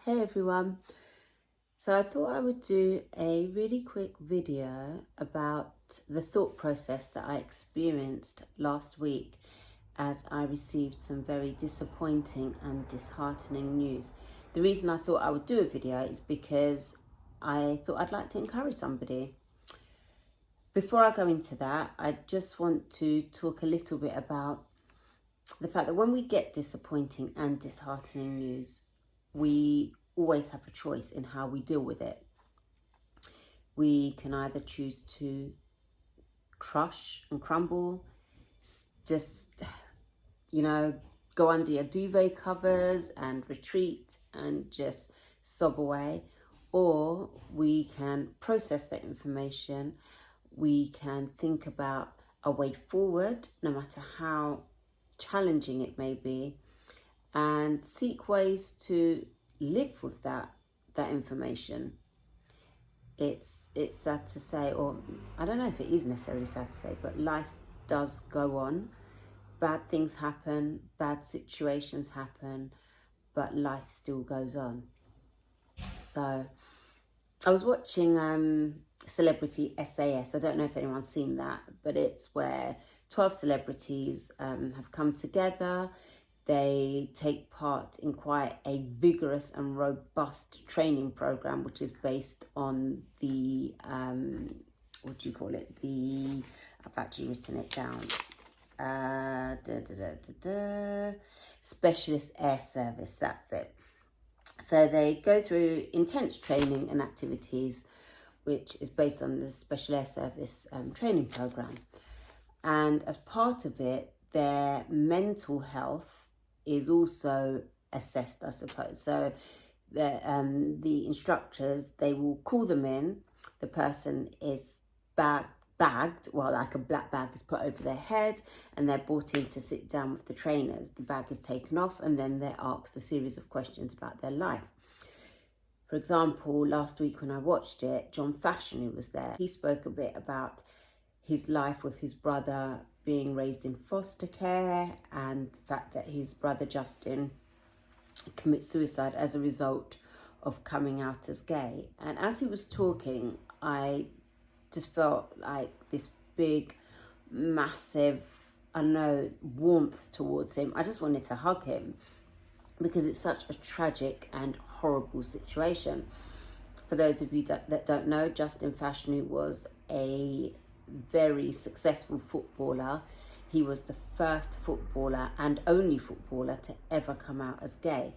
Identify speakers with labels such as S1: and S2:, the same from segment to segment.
S1: Hey everyone. So I thought I would do a really quick video about the thought process that I experienced last week as I received some very disappointing and disheartening news. The reason I thought I would do a video is because I thought I'd like to encourage somebody. Before I go into that, I just want to talk a little bit about the fact that when we get disappointing and disheartening news, we always have a choice in how we deal with it. We can either choose to crush and crumble, just, go under your duvet covers and retreat and just sob away. Or we can process that information. We can think about a way forward, no matter how challenging it may be, and seek ways to live with that information. It's sad to say, or I don't know if it is necessarily sad to say, but life does go on. Bad things happen, bad situations happen, but life still goes on. So I was watching Celebrity SAS. I don't know if anyone's seen that, but it's where 12 celebrities have come together. They take part in quite a vigorous and robust training program, which is based on the, I've actually written it down. Specialist Air Service, that's it. So they go through intense training and activities, which is based on the Special Air Service training program. And as part of it, their mental health is also assessed, I suppose. So the instructors, they will call them in. The person is bagged, well, like a black bag is put over their head, and they're brought in to sit down with the trainers. The bag is taken off, and then they're asked a series of questions about their life. For example, last week when I watched it, John Fashanu was there. He spoke a bit about his life with his brother being raised in foster care and the fact that his brother Justin commits suicide as a result of coming out as gay. And as he was talking, I just felt like this big, massive, warmth towards him. I just wanted to hug him because it's such a tragic and horrible situation. For those of you that don't know, Justin Fashanu was a very successful footballer. He was the first footballer and only footballer to ever come out as gay.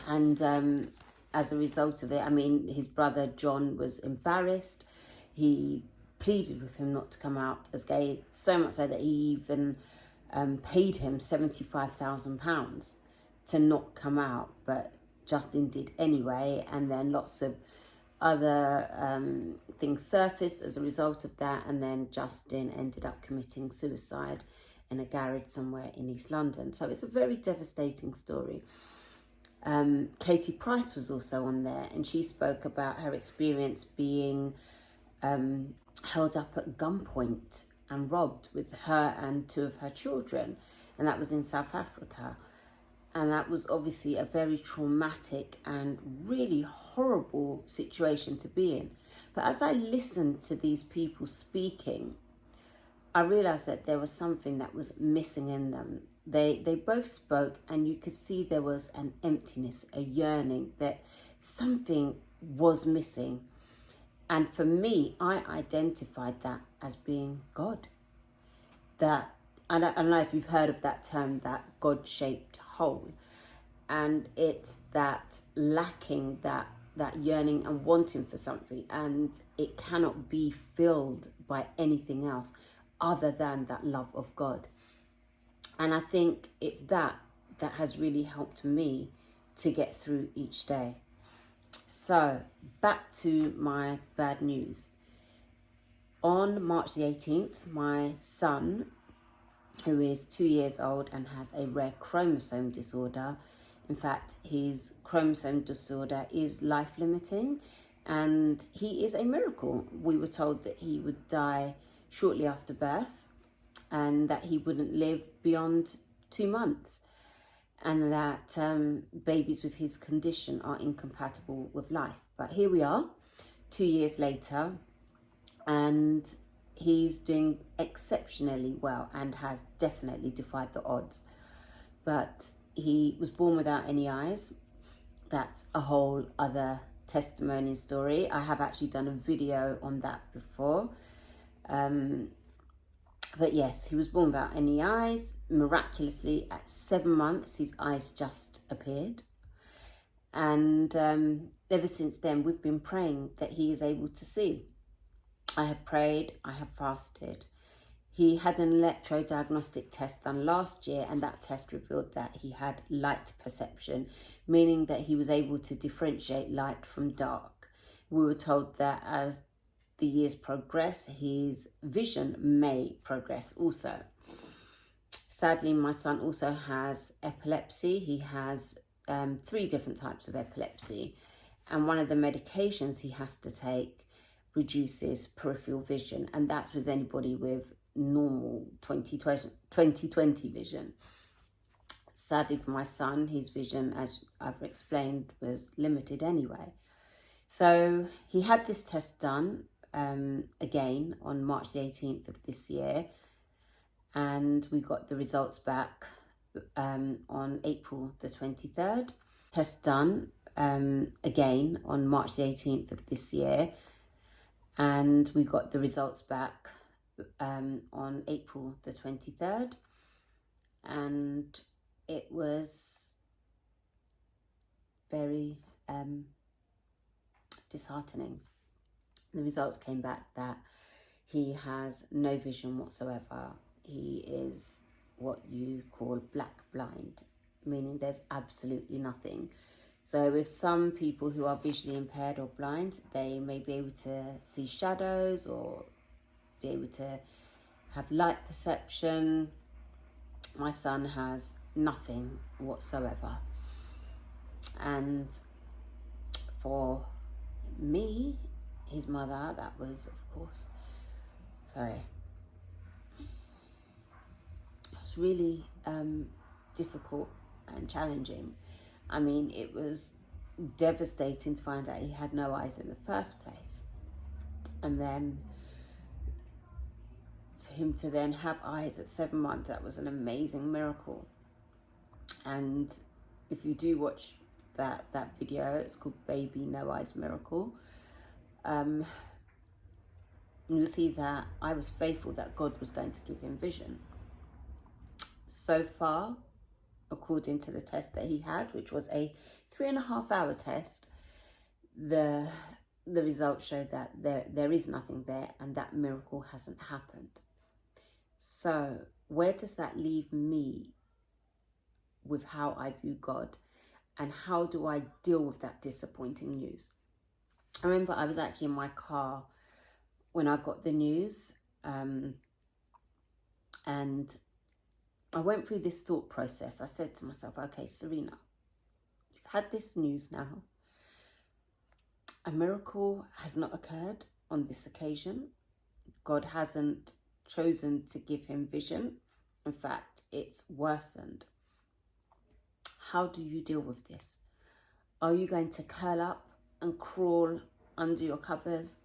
S1: And as a result of it, his brother John was embarrassed. He pleaded with him not to come out as gay, so much so that he even paid him £75,000 to not come out, but Justin did anyway. And then lots of other things surfaced as a result of that, and then Justin ended up committing suicide in a garage somewhere in East London. So it's a very devastating story. Katie Price was also on there, and she spoke about her experience being held up at gunpoint and robbed with her and two of her children, and that was in South Africa. And that was obviously a very traumatic and really horrible situation to be in. But as I listened to these people speaking, I realised that there was something that was missing in them. They both spoke, and you could see there was an emptiness, a yearning, that something was missing. And for me, I identified that as being God. That, I don't know if you've heard of that term, that God-shaped hole. And it's that lacking, that yearning and wanting for something, and it cannot be filled by anything else other than that love of God. And I think it's that has really helped me to get through each day. So back to my bad news. On March the 18th, my son, who is 2 years old and has a rare chromosome disorder. In fact, his chromosome disorder is life-limiting, and he is a miracle. We were told that he would die shortly after birth and that he wouldn't live beyond 2 months. and that babies with his condition are incompatible with life. But here we are, 2 years later, and he's doing exceptionally well and has definitely defied the odds. But he was born without any eyes. That's a whole other testimony story. I have actually done a video on that before. But yes, he was born without any eyes. Miraculously, at 7 months, his eyes just appeared. And ever since then, we've been praying that he is able to see. I have prayed, I have fasted. He had an electrodiagnostic test done last year, and that test revealed that he had light perception, meaning that he was able to differentiate light from dark. We were told that as the years progress, his vision may progress also. Sadly, my son also has epilepsy. He has 3 different types of epilepsy, and one of the medications he has to take reduces peripheral vision, and that's with anybody with normal 20/20 vision. Sadly for my son, his vision, as I've explained, was limited anyway. So he had this test done again on March the 18th of this year, and we got the results back on April the 23rd. Test done again on March the 18th of this year, and we got the results back on April the 23rd, and it was very disheartening. The results came back that he has no vision whatsoever. He is what you call black blind, meaning there's absolutely nothing. So with some people who are visually impaired or blind, they may be able to see shadows or be able to have light perception. My son has nothing whatsoever. And for me, his mother, that was, of course, it was really difficult and challenging. I mean, it was devastating to find out he had no eyes in the first place. And then for him to then have eyes at 7 months, that was an amazing miracle. And if you do watch that video, it's called Baby No Eyes Miracle, you'll see that I was faithful that God was going to give him vision. So far, according to the test that he had, which was a 3.5-hour test, the results showed that there is nothing there, and that miracle hasn't happened. So where does that leave me with how I view God, and how do I deal with that disappointing news? I remember I was actually in my car when I got the news, and I went through this thought process. I said to myself, okay, Serena, you've had this news now. A miracle has not occurred on this occasion. God hasn't chosen to give him vision. In fact, it's worsened. How do you deal with this? Are you going to curl up and crawl under your covers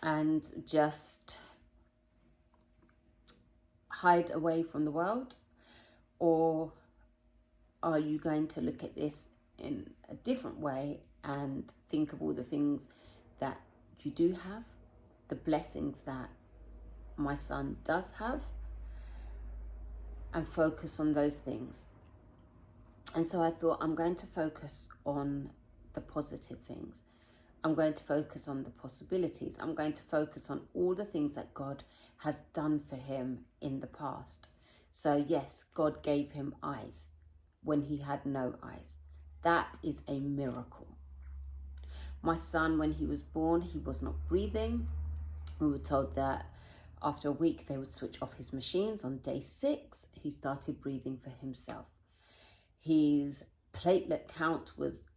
S1: and just hide away from the world? Or are you going to look at this in a different way and think of all the things that you do have, the blessings that my son does have, and focus on those things? And so I thought, I'm going to focus on the positive things. I'm going to focus on the possibilities. I'm going to focus on all the things that God has done for him in the past. So yes, God gave him eyes when he had no eyes. That is a miracle. My son, when he was born, he was not breathing. We were told that after a week they would switch off his machines. On day 6, he started breathing for himself. His platelet count was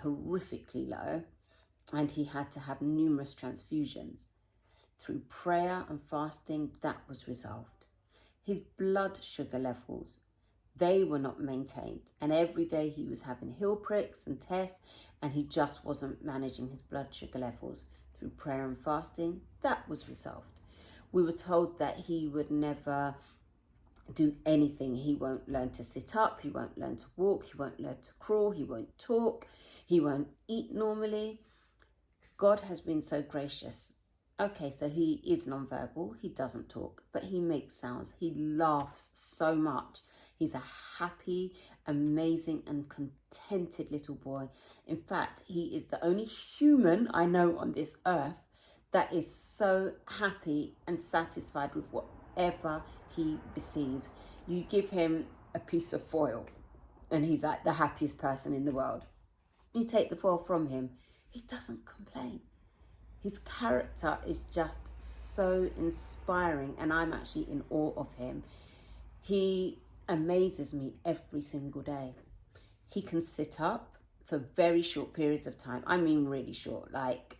S1: horrifically low, and he had to have numerous transfusions. Through prayer and fasting, that was resolved. His blood sugar levels, they were not maintained. And every day he was having heel pricks and tests, and he just wasn't managing his blood sugar levels. Through prayer and fasting, that was resolved. We were told that he would never do anything. He won't learn to sit up, he won't learn to walk, he won't learn to crawl, he won't talk, he won't eat normally. God has been so gracious. Okay, so he is nonverbal, he doesn't talk, but he makes sounds. He laughs so much. He's a happy, amazing, and contented little boy. In fact, he is the only human I know on this earth that is so happy and satisfied with whatever he receives. You give him a piece of foil and he's like the happiest person in the world. You take the foil from him, he doesn't complain. His character is just so inspiring, and I'm actually in awe of him. He amazes me every single day. He can sit up for very short periods of time. I mean really short, like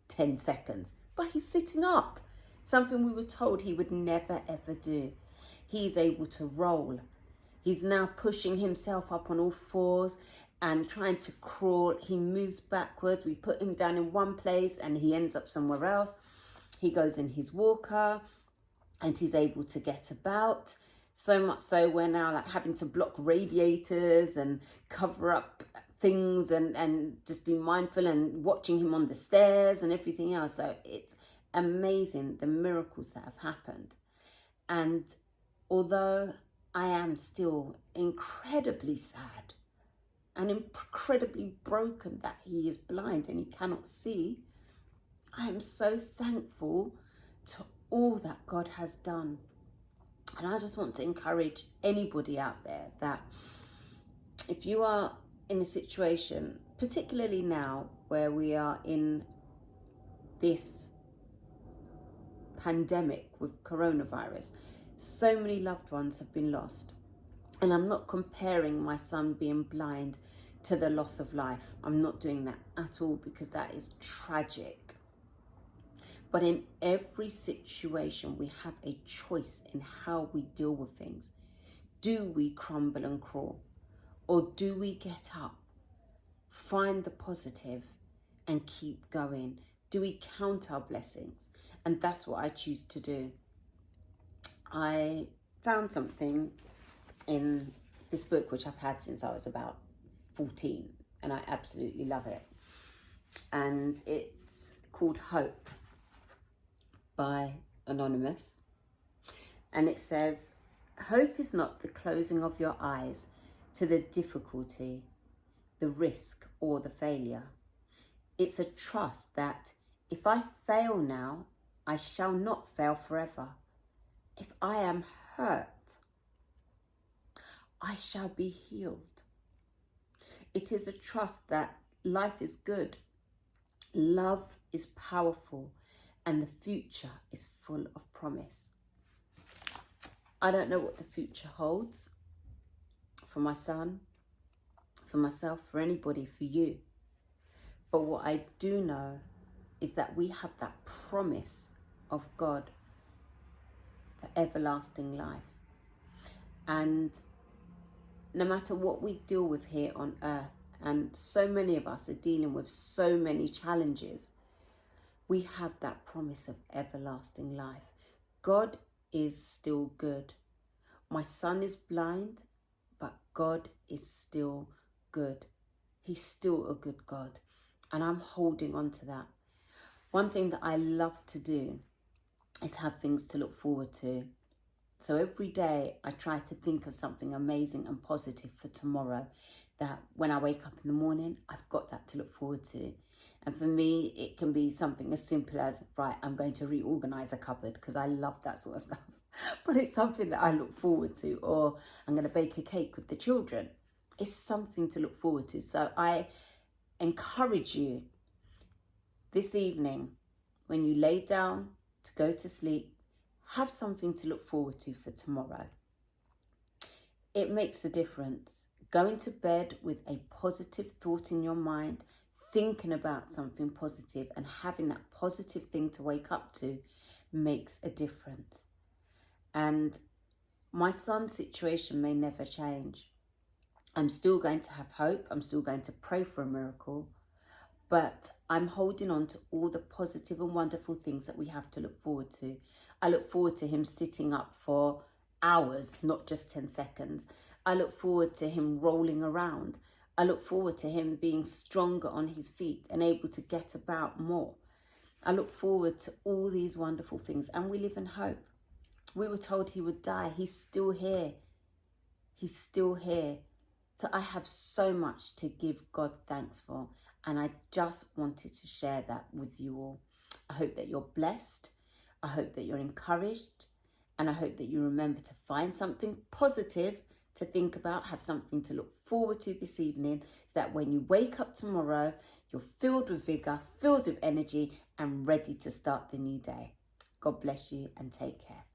S1: 10 seconds. But he's sitting up, something we were told he would never ever do. He's able to roll. He's now pushing himself up on all fours and trying to crawl. He moves backwards. We put him down in one place and he ends up somewhere else. He goes in his walker and he's able to get about. So much so we're now like having to block radiators and cover up things and just be mindful and watching him on the stairs and everything else. So it's amazing the miracles that have happened. And although I am still incredibly sad and incredibly broken that he is blind and he cannot see, I am so thankful to all that God has done. And I just want to encourage anybody out there that if you are in a situation, particularly now where we are in this pandemic with coronavirus, so many loved ones have been lost. And I'm not comparing my son being blind to the loss of life. I'm not doing that at all, because that is tragic. But in every situation, we have a choice in how we deal with things. Do we crumble and crawl? Or do we get up, find the positive, and keep going? Do we count our blessings? And that's what I choose to do. I found something in this book, which I've had since I was about 14, and I absolutely love it. And it's called Hope by Anonymous. And it says, hope is not the closing of your eyes to the difficulty, the risk, or the failure. It's a trust that if I fail now, I shall not fail forever. If I am hurt, I shall be healed. It is a trust that life is good, love is powerful, and the future is full of promise. I don't know what the future holds for my son, for myself, for anybody, for you. But what I do know is that we have that promise of God for everlasting life. And no matter what we deal with here on earth, and so many of us are dealing with so many challenges, we have that promise of everlasting life. God is still good. My son is blind, but God is still good. He's still a good God. And I'm holding on to that. One thing that I love to do is have things to look forward to. So every day I try to think of something amazing and positive for tomorrow, that when I wake up in the morning, I've got that to look forward to. And for me, it can be something as simple as, right, I'm going to reorganize a cupboard, because I love that sort of stuff. But it's something that I look forward to. Or I'm going to bake a cake with the children. It's something to look forward to. So I encourage you this evening, when you lay down to go to sleep, have something to look forward to for tomorrow. It makes a difference. Going to bed with a positive thought in your mind, thinking about something positive and having that positive thing to wake up to makes a difference. And My son's situation may never change. I'm still going to have hope. I'm still going to pray for a miracle. But I'm holding on to all the positive and wonderful things that we have to look forward to. I look forward to him sitting up for hours, not just 10 seconds. I look forward to him rolling around. I look forward to him being stronger on his feet and able to get about more. I look forward to all these wonderful things, and we live in hope. We were told he would die. He's still here. He's still here. So I have so much to give God thanks for, and I just wanted to share that with you all. I hope that you're blessed. I hope that you're encouraged, and I hope that you remember to find something positive to think about, have something to look forward to this evening, so that when you wake up tomorrow, you're filled with vigor, filled with energy, and ready to start the new day. God bless you and take care.